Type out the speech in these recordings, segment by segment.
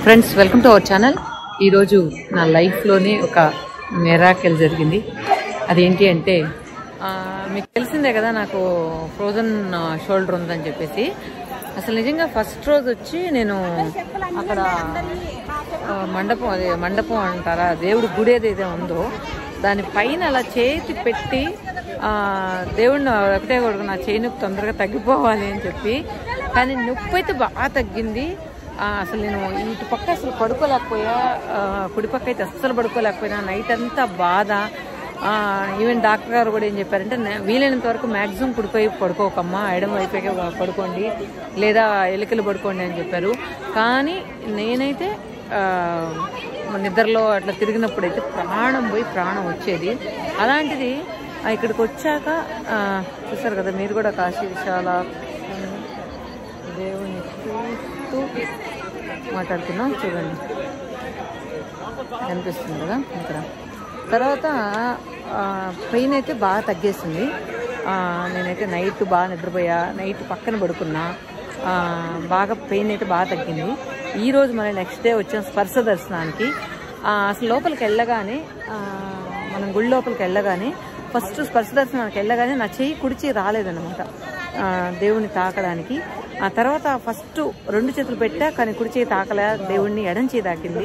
Friends, welcome to our channel. ఈరోజు నా లైఫ్లోనే ఒక మిరాకిల్ జరిగింది. అదేంటి అంటే, మీకు తెలిసిందే కదా నాకు ఫ్రోజన్ షోల్డర్ ఉందని చెప్పేసి. అసలు నిజంగా ఫస్ట్ రోజు వచ్చి నేను అక్కడ మండపం అంటారా, దేవుడి గుడి ఏదైతే ఉందో దానిపైన అలా చేతి పెట్టి దేవుడిని ఒకటే కొడుకు నా చేయి నొప్పి తొందరగా తగ్గిపోవాలి అని చెప్పి. కానీ నొప్పి అయితే బాగా తగ్గింది. అసలు నేను ఇటు పక్క అసలు పడుకోలేకపోయా, కుడి పక్క అయితే అస్సలు పడుకోలేకపోయినా. నైట్ అంతా బాధ. ఈవెన్ డాక్టర్ గారు కూడా ఏం చెప్పారంటే, వీలైనంత వరకు మ్యాక్సిమం కుడిపోయి పడుకోకమ్మా, ఎడమ వైపుకే పడుకోండి లేదా ఎలికలు పడుకోండి అని చెప్పారు. కానీ నేనైతే నిద్రలో అట్లా తిరిగినప్పుడైతే ప్రాణం పోయి ప్రాణం వచ్చేది. అలాంటిది ఇక్కడికి వచ్చాక చూసారు కదా మీరు కూడా, కాశీ విశాల దేవుని చూస్తూ మాట్లాడుతున్నాం. చూడండి, కనిపిస్తుంది కదా ఇక్కడ. తర్వాత పెయిన్ అయితే బాగా తగ్గేసింది. నేనైతే నైట్ బాగా నిద్రపోయా, నైట్ పక్కన పడుకున్నా. బాగా పెయిన్ అయితే బాగా తగ్గింది. ఈరోజు మళ్ళీ నెక్స్ట్ డే వచ్చాం స్పర్శ దర్శనానికి. అసలు లోపలికి వెళ్ళగానే, మనం గుడి లోపలికి వెళ్ళగానే ఫస్ట్ స్పర్శ దర్శనానికి వెళ్ళగానే నా చెయ్యి కుడిచి రాలేదన్నమాట దేవుణ్ణి తాకడానికి. ఆ తర్వాత ఫస్ట్ 2 చేతులు పెట్టా, కానీ కుడి చేయి తాకలే. దేవుణ్ణి ఎడం చేయి తాకింది.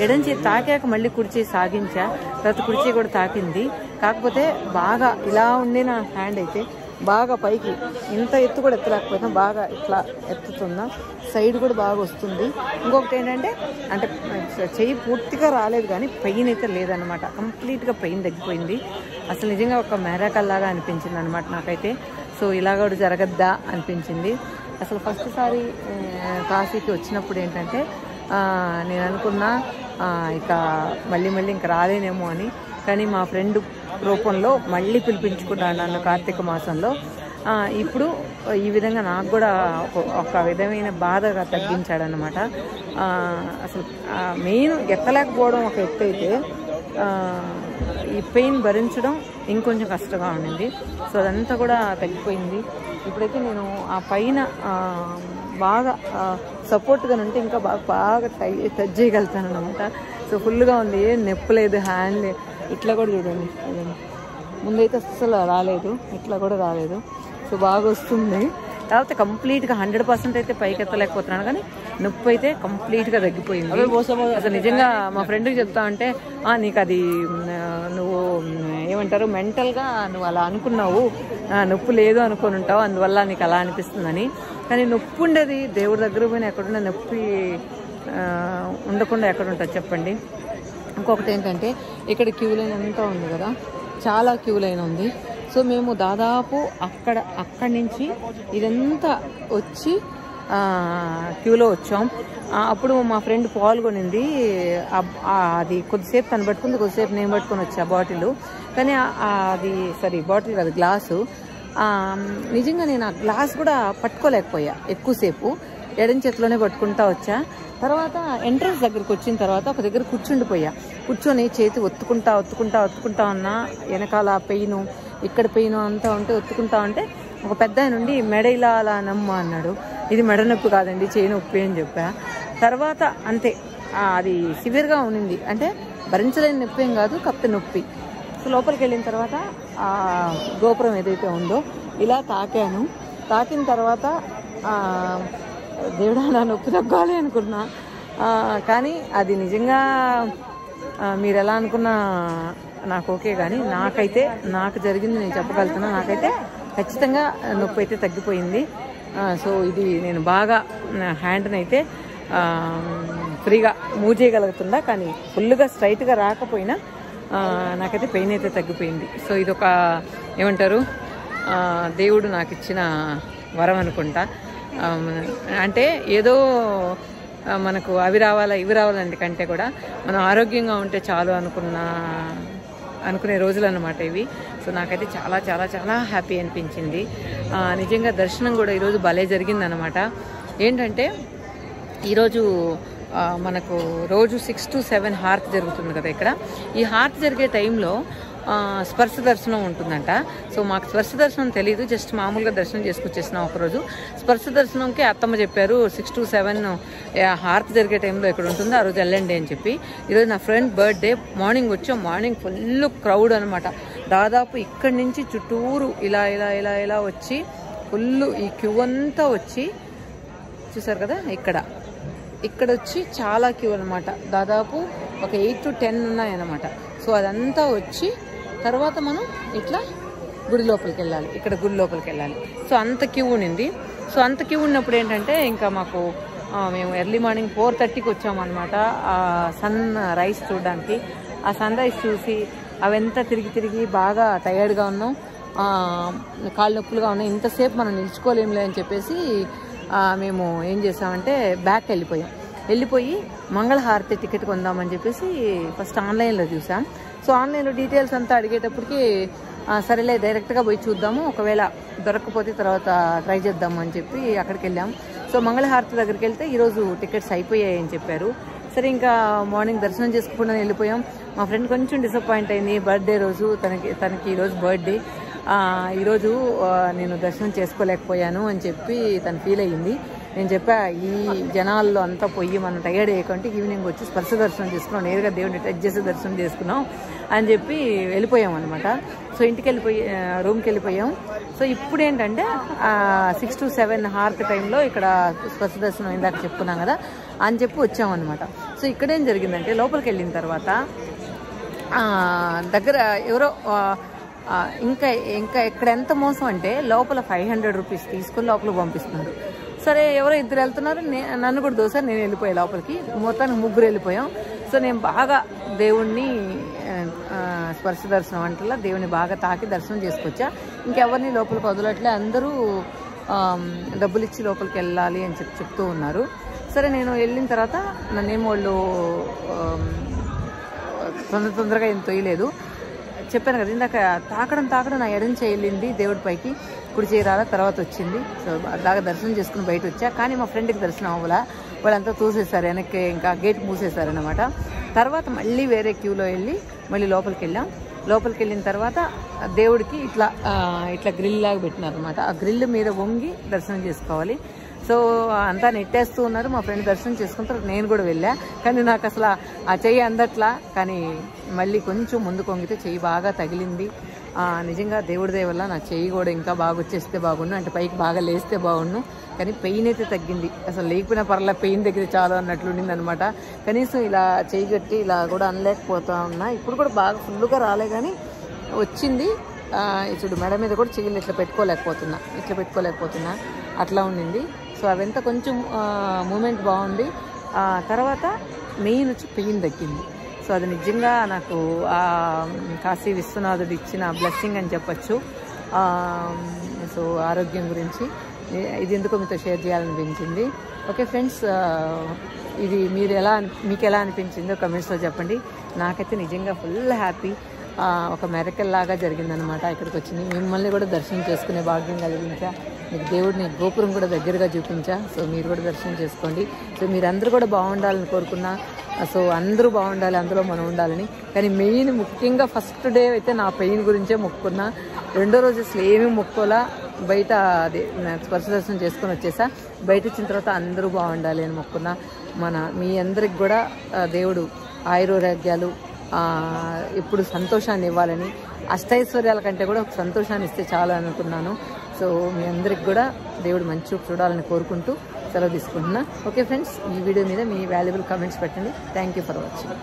ఎడం చేయి తాకాక మళ్ళీ కుడి చేయి సాగించా. తర్వాత కుడి చేయి కూడా తాకింది. కాకపోతే బాగా ఇలా ఉండే నా హ్యాండ్ అయితే బాగా పైకి, ఇంత ఎత్తు కూడా ఎత్తలేకపోయినా బాగా ఇట్లా ఎత్తుతున్నా. సైడ్ కూడా బాగా వస్తుంది. ఇంకొకటి ఏంటంటే, అంటే చెయ్యి పూర్తిగా రాలేదు కానీ పెయిన్ అయితే లేదనమాట. కంప్లీట్గా పెయిన్ తగ్గిపోయింది. అసలు నిజంగా ఒక మిరాకిల్ లాగా అనిపించింది అనమాట నాకైతే. సో ఇలా కూడా జరగద్దా అనిపించింది. అసలు ఫస్ట్ సారి కాశీకి వచ్చినప్పుడు ఏంటంటే, నేను అనుకున్నా ఇక మళ్ళీ ఇంకా రాలేనేమో అని. కానీ మా ఫ్రెండ్ రూపంలో మళ్ళీ పిలిపించుకున్నాను నన్ను కార్తీక మాసంలో. ఇప్పుడు ఈ విధంగా నాకు కూడా ఒక విధమైన బాధగా తగ్గించాడనమాట. అసలు మెయిన్ ఎక్కలేకపోవడం ఒక ఎత్తు అయితే, ఈ పెయిన్ భరించడం ఇంకొంచెం కష్టంగా ఉండింది. సో అదంతా కూడా తగ్గిపోయింది. ఇప్పుడైతే నేను ఆ పైన బాగా సపోర్ట్గా ఉంటే ఇంకా బాగా టచ్ చేయగలుగుతాను అనమాట. సో ఫుల్గా ఉంది, నొప్పి లేదు. హ్యాండ్ ఇట్లా కూడా చూడండి, ముందైతే అస్సలు రాలేదు, ఇట్లా కూడా రాలేదు. సో బాగా వస్తుంది. తర్వాత కంప్లీట్గా 100% అయితే పైకి ఎత్తలేకపోతున్నాను, కానీ నొప్పి అయితే కంప్లీట్గా తగ్గిపోయింది. అసలు నిజంగా మా ఫ్రెండ్కి చెప్తా ఉంటే, నీకు అది నువ్వు ఏమంటారు మెంటల్గా నువ్వు అలా అనుకున్నావు, నొప్పి లేదు అనుకుని ఉంటావు, అందువల్ల నీకు అలా అనిపిస్తుందని. కానీ నొప్పి ఉండేది దేవుడి దగ్గర పోయినా ఎక్కడున్నా నొప్పి ఉండకుండా ఎక్కడ ఉంటుంది చెప్పండి. ఇంకొకటి ఏంటంటే, ఇక్కడ క్యూ లైన్ అంతా ఉంది కదా, చాలా క్యూ లైన్ ఉంది. సో మేము దాదాపు అక్కడి నుంచి ఇదంతా వచ్చి క్యూలో వచ్చాం. అప్పుడు మా ఫ్రెండ్ పాల్గొనింది. అది కొద్దిసేపు తను పట్టుకుంది, కొద్దిసేపు నేను పట్టుకొని వచ్చా బాటిల్. కానీ అది బాటిల్ కాదు, గ్లాసు. నిజంగా నేను ఆ గ్లాస్ కూడా పట్టుకోలేకపోయా ఎక్కువసేపు. ఎడం చేతిలోనే పట్టుకుంటా వచ్చా. తర్వాత ఎంట్రన్స్ దగ్గరికి వచ్చిన తర్వాత ఒక దగ్గర కూర్చొని చేతి ఒత్తుకుంటా ఉన్నా. వెనకాల పెయిన్, ఇక్కడ పెయిన్ అంతా ఉంటే ఒత్తుకుంటా ఉంటే ఒక పెద్ద నుండి మెడ ఇలా అలా నమ్మ అన్నాడు. ఇది మెడ నొప్పి కాదండి, చేయి నొప్పి అని చెప్పా. తర్వాత అంతే, అది సివియర్గా ఉన్నింది. అంటే భరించలేని నొప్పి ఏం కాదు, కాకపోతే నొప్పి. సో లోపలికి వెళ్ళిన తర్వాత ఆ గోపురం ఏదైతే ఉందో ఇలా తాకాను. తాకిన తర్వాత దేవుడా నా నొప్పి తగ్గాలి అనుకున్నా. కానీ అది నిజంగా మీరు ఎలా అనుకున్నా నాకు ఓకే. కానీ నాకు జరిగింది నేను చెప్పగలుగుతున్నా. నాకైతే ఖచ్చితంగా నొప్పి అయితే తగ్గిపోయింది. సో ఇది నేను బాగా హ్యాండ్ని అయితే ఫ్రీగా మూవ్ చేయగలుగుతుందా, కానీ ఫుల్గా స్ట్రైట్గా రాకపోయినా నాకైతే పెయిన్ అయితే తగ్గిపోయింది. సో ఇదొక ఏమంటారు, దేవుడు నాకు ఇచ్చిన వరం అనుకుంటా. అంటే ఏదో మనకు అవి రావాలా ఇవి రావాలంటే కంటే కూడా మనం ఆరోగ్యంగా ఉంటే చాలు అనుకునే రోజులు అన్నమాట ఇవి. సో నాకైతే చాలా చాలా చాలా హ్యాపీ అనిపించింది. నిజంగా దర్శనం కూడా ఈరోజు భలే జరిగిందనమాట. ఏంటంటే ఈరోజు మనకు రోజు 6 to 7 హారతి జరుగుతుంది కదా ఇక్కడ. ఈ హారతి జరిగే టైంలో స్పర్శ దర్శనం ఉంటుందంట. సో మాకు స్పర్శ దర్శనం తెలియదు, జస్ట్ మామూలుగా దర్శనం చేసుకొచ్చేసినాం ఒకరోజు. స్పర్శ దర్శనంకి అత్తమ్మ చెప్పారు 6 to 7 హారతి జరిగే టైంలో ఎక్కడ ఉంటుందో ఆ రోజు వెళ్ళండి అని చెప్పి. ఈరోజు నా ఫ్రెండ్ బర్త్డే, మార్నింగ్ వచ్చాం. మార్నింగ్ ఫుల్ క్రౌడ్ అనమాట. దాదాపు ఇక్కడి నుంచి చుట్టూరు ఇలా ఇలా ఇలా ఇలా వచ్చి ఫుల్ ఈ క్యూ అంతా వచ్చి చూసారు కదా, ఇక్కడ వచ్చి చాలా క్యూ అనమాట. దాదాపు ఒక 8 to 10 ఉన్నాయన్నమాట. సో అదంతా వచ్చి తర్వాత మనం ఇట్లా గుడి లోపలికి వెళ్ళాలి, ఇక్కడ గుడి లోపలికి వెళ్ళాలి. సో అంత క్యూ ఉండింది. సో అంత క్యూ ఉన్నప్పుడు ఏంటంటే ఇంకా మాకు మేము ఎర్లీ మార్నింగ్ 4:30కి వచ్చామన్నమాట సన్ రైజ్ చూడడానికి. ఆ సన్ రైజ్ చూసి అవంతా తిరిగి బాగా టయర్డ్గా ఉన్నాం, కాళ్ళు నొప్పులుగా ఉన్నాయి. ఇంతసేపు మనం నిల్చుకోలేములే అని చెప్పేసి మేము ఏం చేసామంటే బ్యాక్ వెళ్ళిపోయి మంగళహారతి టికెట్ కొందామని చెప్పేసి ఫస్ట్ ఆన్లైన్లో చూసాం. సో ఆన్లైన్లో డీటెయిల్స్ అంతా అడిగేటప్పటికి సరేలే డైరెక్ట్గా పోయి చూద్దాము, ఒకవేళ దొరకకపోతే తర్వాత ట్రై చేద్దాము అని చెప్పి అక్కడికి వెళ్ళాం. సో మంగళహారతి దగ్గరికి వెళ్తే ఈరోజు టికెట్స్ అయిపోయాయి అని చెప్పారు. సరే ఇంకా మార్నింగ్ దర్శనం చేసుకుండా వెళ్ళిపోయాం. మా ఫ్రెండ్ కొంచెం డిసప్పాయింట్ అయింది, బర్త్డే రోజు తనకి ఈరోజు బర్త్డే, ఈరోజు నేను దర్శనం చేసుకోలేకపోయాను అని చెప్పి తను ఫీల్ అయ్యింది. నేను చెప్పా ఈ జనాల్లో అంతా పోయి మనం టైర్డ్ అయ్యకుంటే ఈవినింగ్ వచ్చి స్పర్శ దర్శనం చేసుకున్నాం, నేరుగా దేవుడిని టచ్ చేసి దర్శనం చేసుకున్నాం అని చెప్పి వెళ్ళిపోయాం అనమాట. సో ఇంటికి రూమ్కి వెళ్ళిపోయాం. సో ఇప్పుడు ఏంటంటే 6 to 7 హారతి టైంలో ఇక్కడ స్పర్శ దర్శనం ఇందాక చెప్పుకున్నాం కదా అని చెప్పి వచ్చామన్నమాట. సో ఇక్కడేం జరిగిందంటే లోపలికి వెళ్ళిన తర్వాత దగ్గర ఎవరో ఇంకా ఇక్కడ ఎంత మోసం అంటే లోపల 500 రూపీస్ తీసుకుని లోపలికి పంపిస్తున్నారు. సరే ఎవరో ఇద్దరు వెళ్తున్నారు, నన్ను కూడా దోసారు, నేను వెళ్ళిపోయా లోపలికి. మొత్తానికి 3 వెళ్ళిపోయాం. సో నేను బాగా దేవుణ్ణి స్పర్శ దర్శనం అంటలా దేవుని బాగా తాకి దర్శనం చేసుకొచ్చా. ఇంకెవరిని లోపలికి వదలట్లే, అందరూ డబ్బులు ఇచ్చి లోపలికి వెళ్ళాలి అని చెప్తూ ఉన్నారు. సరే నేను వెళ్ళిన తర్వాత నన్నేమో వాళ్ళు తొందరగా ఏం తొయ్యలేదు. చెప్పాను కదా ఇందాక తాకడం నా ఎడం చేయలింది దేవుడి పైకి, కుడి చేయరాల తర్వాత వచ్చింది. సో బాగా దర్శనం చేసుకుని బయట వచ్చా. కానీ మా ఫ్రెండ్కి దర్శనం అవ్వాల, వాళ్ళంతా తోసేశారు, వెనక్కి ఇంకా గేట్ మూసేశారనమాట. తర్వాత మళ్ళీ వేరే క్యూలో వెళ్ళి మళ్ళీ లోపలికి వెళ్ళిన తర్వాత దేవుడికి ఇట్లా గ్రిల్ లాగా పెట్టినారనమాట. ఆ గ్రిల్ మీద వంగి దర్శనం చేసుకోవాలి. సో అంతా నెట్టేస్తూ ఉన్నారు. మా ఫ్రెండ్ దర్శనం చేసుకున్న తర్వాత నేను కూడా వెళ్ళా. కానీ నాకు అసలు ఆ చెయ్యి అందట్లా, కానీ మళ్ళీ కొంచెం ముందుకు వంగితే చెయ్యి బాగా తగిలింది. నిజంగా దేవుడి దయ వల్ల నా చెయ్యి కూడా ఇంకా బాగా వచ్చేస్తే బాగుండు, అంటే పైకి బాగా లేస్తే బాగుండు. కానీ పెయిన్ అయితే తగ్గింది, అసలు లేకపోయినా పర్లా, పెయిన్ దగ్గర చాలా అన్నట్లుండింది అనమాట. కనీసం ఇలా చెయ్యి కట్టి ఇలా కూడా అనలేకపోతా ఉన్నా. ఇప్పుడు కూడా బాగా ఫుల్గా రాలే కానీ వచ్చింది. చూడు మెడ మీద కూడా చెయ్యిలు ఇట్లా పెట్టుకోలేకపోతున్నా అట్లా ఉండింది. సో అవంతా కొంచెం మూమెంట్ బాగుంది. తర్వాత మెయిన్ వచ్చి పెయిన్ తగ్గింది. సో అది నిజంగా నాకు కాశీ విశ్వనాథుడు ఇచ్చిన బ్లెస్సింగ్ అని చెప్పచ్చు. సో ఆరోగ్యం గురించి ఇది ఎందుకో మీతో షేర్ చేయాలనిపించింది. ఓకే ఫ్రెండ్స్, ఇది మీకు ఎలా అనిపించిందో కమెంట్స్లో చెప్పండి. నాకైతే నిజంగా ఫుల్ హ్యాపీ, ఒక మెరకల్ లాగా జరిగిందనమాట. ఇక్కడికి వచ్చింది, మిమ్మల్ని కూడా దర్శనం చేసుకునే భాగ్యం కలిగించా, మీకు దేవుడిని గోపురం కూడా దగ్గరగా చూపించా. సో మీరు కూడా దర్శనం చేసుకోండి. సో మీరందరూ కూడా బాగుండాలని కోరుకున్నా. సో అందరూ బాగుండాలి, అందులో మనం ఉండాలని. కానీ మెయిన్ ముఖ్యంగా ఫస్ట్ డే అయితే నా పెయిన్ గురించే మొక్కుకున్నా. రెండో రోజు అసలు ఏమీ మొక్కోలా, బయట అదే స్పర్శ దర్శనం చేసుకొని వచ్చేసా. బయట వచ్చిన తర్వాత అందరూ బాగుండాలి అని మొక్కున్నా. మీ అందరికి కూడా దేవుడు ఆయురారోగ్యాలు, ఎప్పుడు సంతోషాన్ని ఇవ్వాలని, అష్టైశ్వర్యాల కంటే కూడా ఒక సంతోషాన్ని ఇస్తే చాలా అనుకున్నాను. సో మీ అందరికి కూడా దేవుడు మంచి చూడాలని కోరుకుంటూ సెలవు తీసుకుంటున్నా. ఓకే ఫ్రెండ్స్, ఈ వీడియో మీద మీ వాల్యుబుల్ కామెంట్స్ పెట్టండి. Thank you for watching.